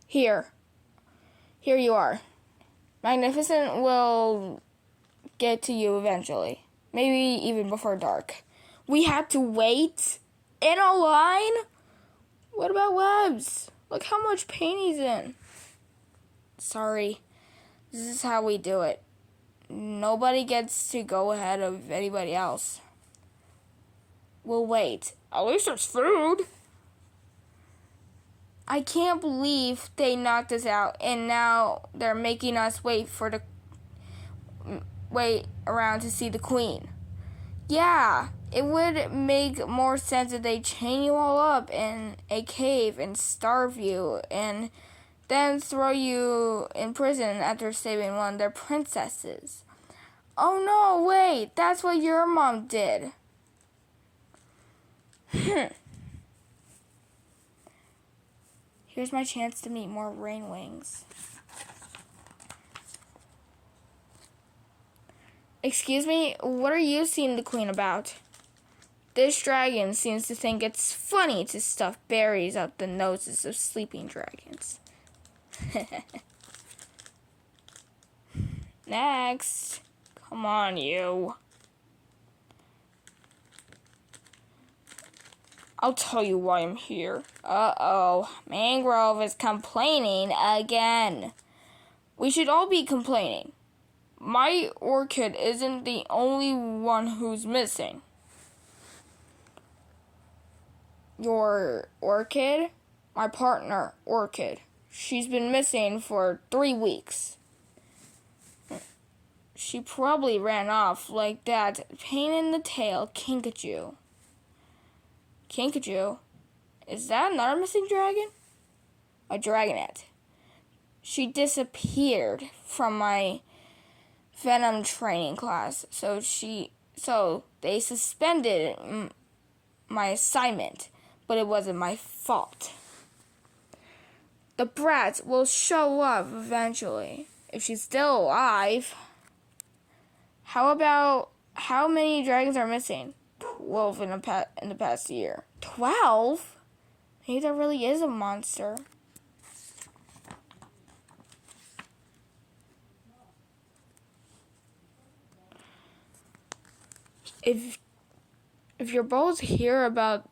Here you are. Magnificent will get to you eventually. Maybe even before dark. We had to wait in a line? What about Webs? Look how much pain he's in. Sorry. This is how we do it. Nobody gets to go ahead of anybody else. We'll wait. At least there's food. I can't believe they knocked us out and now they're making us wait around to see the queen. Yeah, it would make more sense if they chain you all up in a cave and starve you and then throw you in prison after saving one of their princesses. Oh no, wait, that's what your mom did. Here's my chance to meet more Rainwings. Excuse me, what are you seeing the queen about? This dragon seems to think it's funny to stuff berries up the noses of sleeping dragons. Next. Come on, you. I'll tell you why I'm here. Uh-oh. Mangrove is complaining again. We should all be complaining. My orchid isn't the only one who's missing. Your orchid? My partner, Orchid. She's been missing for 3 weeks. She probably ran off like that pain in the tail Kinkajou. Kinkajou? Is that another missing dragon? A dragonette. She disappeared from my venom training class, so they suspended my assignment, but it wasn't my fault. The brat will show up eventually, if she's still alive. How many dragons are missing? 12 in the past year. 12? Maybe there really is a monster. If you're both here about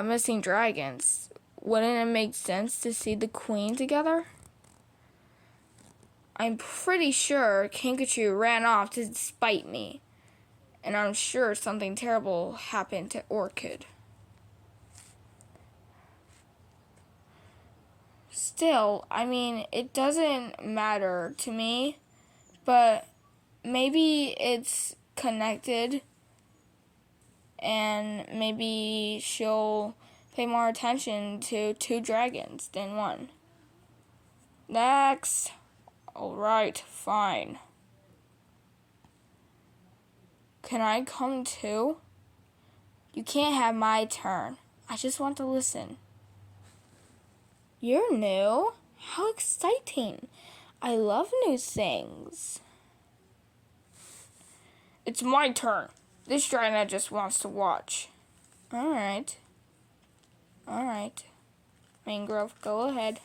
missing dragons, wouldn't it make sense to see the queen together? I'm pretty sure Kinkajou ran off to spite me, and I'm sure something terrible happened to Orchid. Still, I mean, it doesn't matter to me, but maybe it's connected, and maybe she'll pay more attention to 2 dragons than 1. Next. Alright, fine. Can I come too? You can't have my turn. I just want to listen. You're new? How exciting. I love new things. It's my turn. This dragon just wants to watch. Alright. Mangrove, go ahead.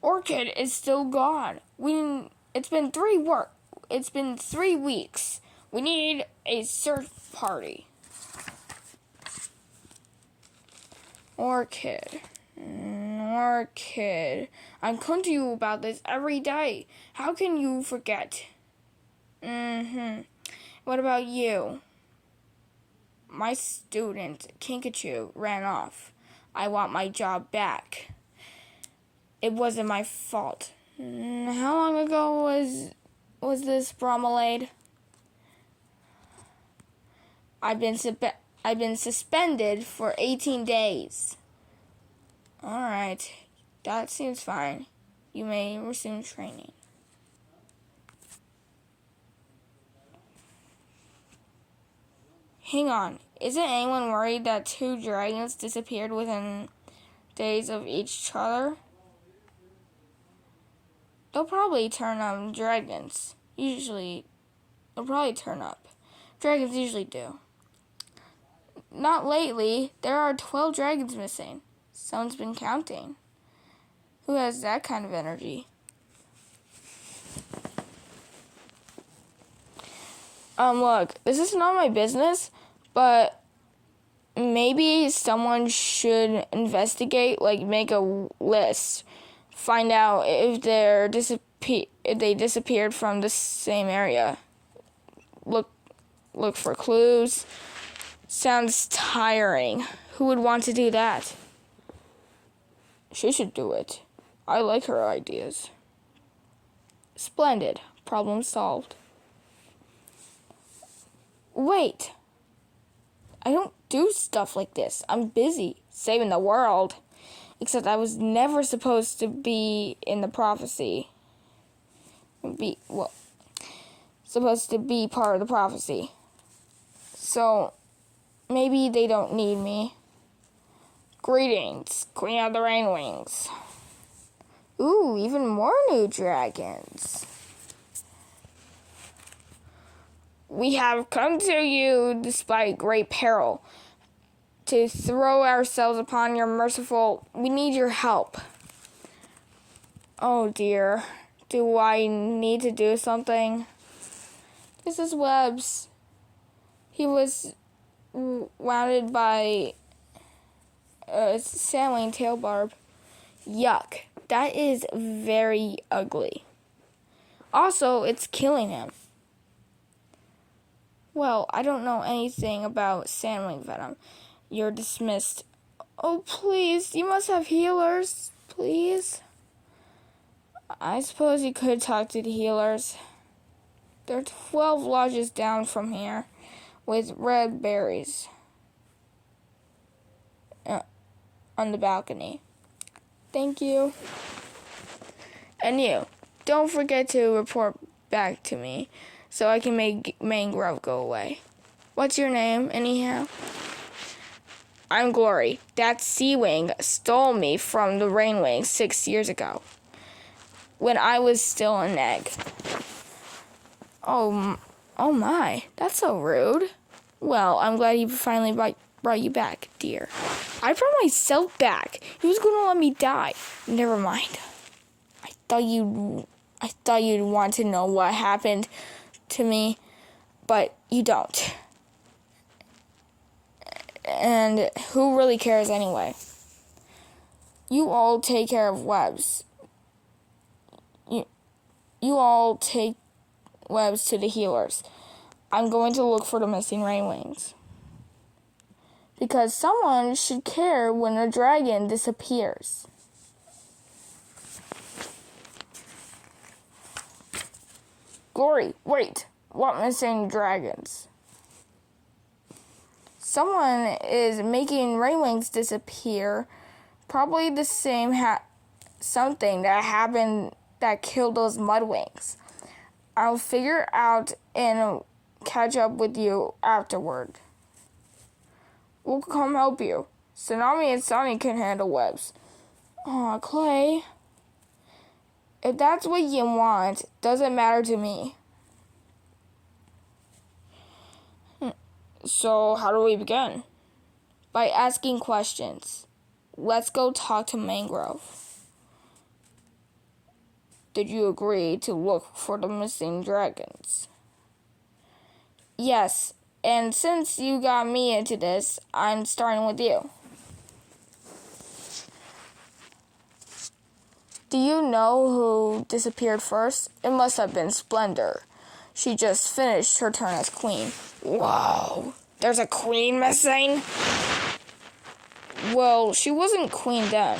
Orchid is still gone. It's been 3 weeks. We need a search party. Orchid. I'm coming to you about this every day. How can you forget? What about you? My student, Kinkajou, ran off. I want my job back. It wasn't my fault. How long ago was this, Bromeliad? I've been suspended for 18 days. Alright, that seems fine. You may resume training. Hang on, isn't anyone worried that 2 dragons disappeared within days of each other? They'll probably turn up. Dragons usually do. Not lately. There are 12 dragons missing. Someone's been counting. Who has that kind of energy? Look, this is not my business, but maybe someone should investigate, like make a list, find out if they disappeared from the same area. Look for clues. Sounds tiring. Who would want to do that? She should do it. I like her ideas. Splendid. Problem solved. Wait. I don't do stuff like this. I'm busy saving the world. Except I was never supposed to be in the prophecy. Supposed to be part of the prophecy. So, maybe they don't need me. Greetings, Queen of the Rainwings. Ooh, even more new dragons. We have come to you despite great peril. To throw ourselves upon your merciful... We need your help. Oh dear. Do I need to do something? This is Webbs. He was wounded by a saline tail barb. Yuck. That is very ugly. Also, it's killing him. Well, I don't know anything about sandwing venom. You're dismissed. Oh, please. You must have healers. Please. I suppose you could talk to the healers. There are 12 lodges down from here with red berries on the balcony. Thank you. And you, don't forget to report back to me so I can make Mangrove go away. What's your name, anyhow? I'm Glory. That Sea-Wing stole me from the Rainwings 6 years ago, when I was still an egg. Oh my, that's so rude. Well, I'm glad he finally brought you back, dear. I brought myself back. He was going to let me die. Never mind. I thought you'd want to know what happened to me, but you don't. And who really cares anyway? You all take care of Webbs. You all take Webbs to the healers. I'm going to look for the missing Rainwings. Because someone should care when a dragon disappears. Glory, wait. What missing dragons? Someone is making Rainwings disappear. Probably the same something that happened that killed those mudwings. I'll figure out and catch up with you afterward. We'll come help you. Tsunami and Sunny can handle Webbs. Aw, Clay. If that's what you want, doesn't matter to me. So, how do we begin? By asking questions. Let's go talk to Mangrove. Did you agree to look for the missing dragons? Yes, and since you got me into this, I'm starting with you. Do you know who disappeared first? It must have been Splendor. She just finished her turn as queen. Whoa, there's a queen missing? Well, she wasn't queen then.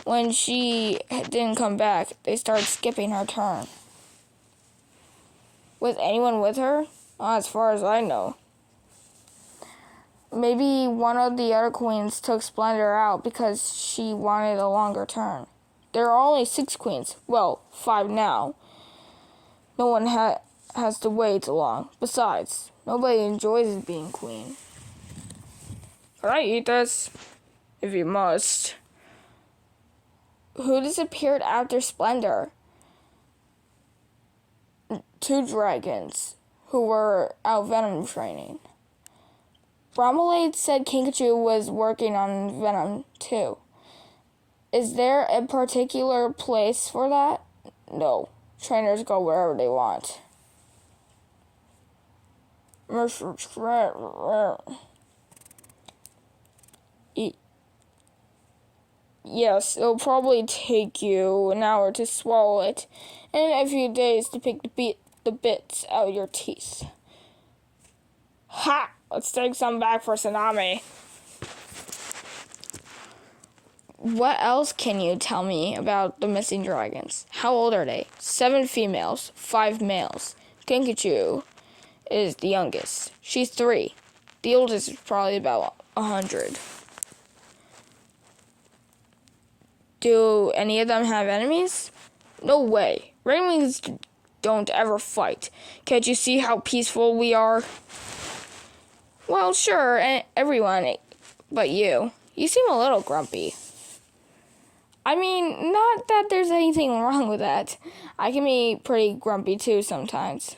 When she didn't come back, they started skipping her turn. Was anyone with her? Not as far as I know. Maybe one of the other queens took Splendor out because she wanted a longer turn. There are only 6 queens. Well, 5 now. No one has to wait long. Besides, nobody enjoys being queen. Can I eat this? If you must. Who disappeared after Splendor? 2 dragons who were out venom training. Bromeliad said Kinkajou was working on venom too. Is there a particular place for that? No. Trainers go wherever they want. Yes, it'll probably take you an hour to swallow it, and a few days to pick the bits out of your teeth. Ha! Let's take some back for Tsunami. What else can you tell me about the missing dragons? How old are they? 7 females, 5 males. Gigantosaurus is the youngest. She's 3. The oldest is probably about 100. Do any of them have enemies? No way. Rainwings don't ever fight. Can't you see how peaceful we are? Well, sure, everyone, but you. You seem a little grumpy. I mean, not that there's anything wrong with that. I can be pretty grumpy too sometimes.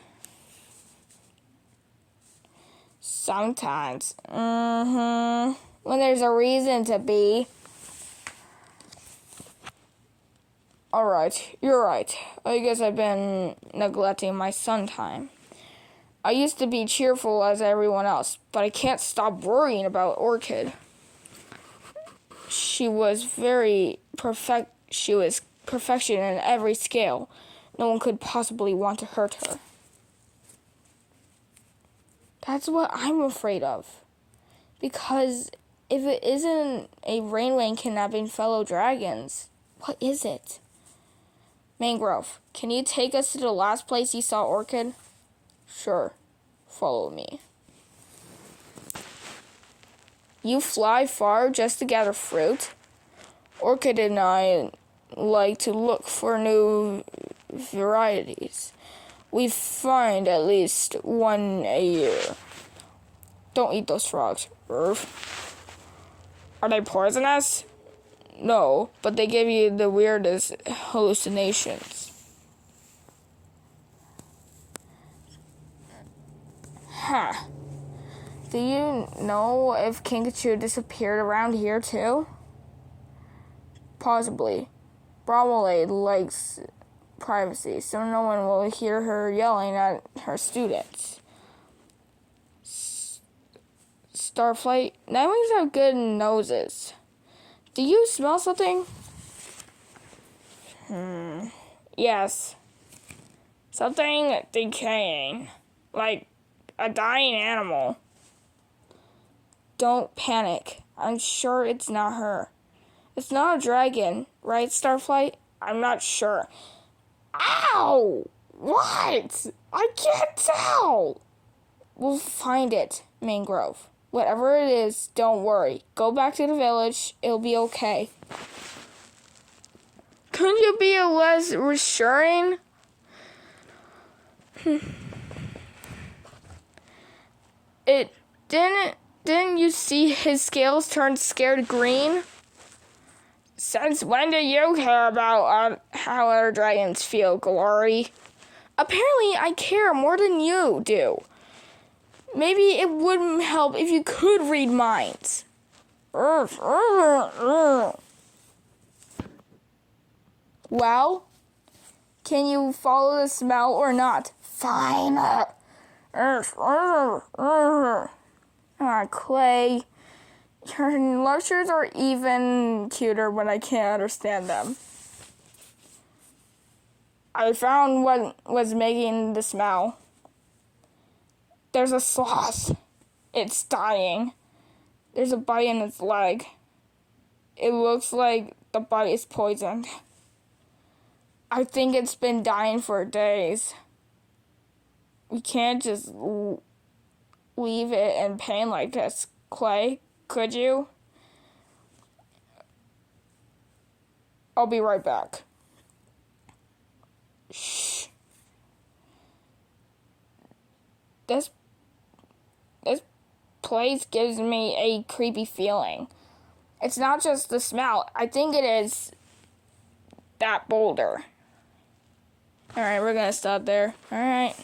Sometimes. When there's a reason to be. Alright, you're right. I guess I've been neglecting my sun time. I used to be cheerful as everyone else, but I can't stop worrying about Orchid. She was perfection in every scale. No one could possibly want to hurt her. That's what I'm afraid of. Because if it isn't a Rainwing kidnapping fellow dragons, what is it? Mangrove, can you take us to the last place you saw Orchid? Sure. Follow me. You fly far just to gather fruit? Orchid and I like to look for new varieties. We find at least one a year. Don't eat those frogs. Are they poisonous? No, but they give you the weirdest hallucinations. Huh. Do you know if Gigantosaurus disappeared around here too? Possibly. Bromeliad likes privacy, so no one will hear her yelling at her students. Starflight, Nightwings have good noses. Do you smell something? Yes. Something decaying. Like a dying animal. Don't panic. I'm sure it's not her. It's not a dragon, right, Starflight? I'm not sure. Ow! What? I can't tell! We'll find it, Mangrove. Whatever it is, don't worry. Go back to the village. It'll be okay. Couldn't you be less reassuring? It didn't you see his scales turn scared green? Since when do you care about how other dragons feel, Glory? Apparently I care more than you do. Maybe it wouldn't help if you could read minds. Well, can you follow the smell or not? Fine. Clay. Your lectures are even cuter when I can't understand them. I found what was making the smell. There's a sloth. It's dying. There's a bite in its leg. It looks like the bite is poisoned. I think it's been dying for days. We can't just leave it in pain like this, Clay. Could you? I'll be right back. Shh. This place gives me a creepy feeling. It's not just the smell. I think it is that boulder. Alright, we're gonna stop there. Alright.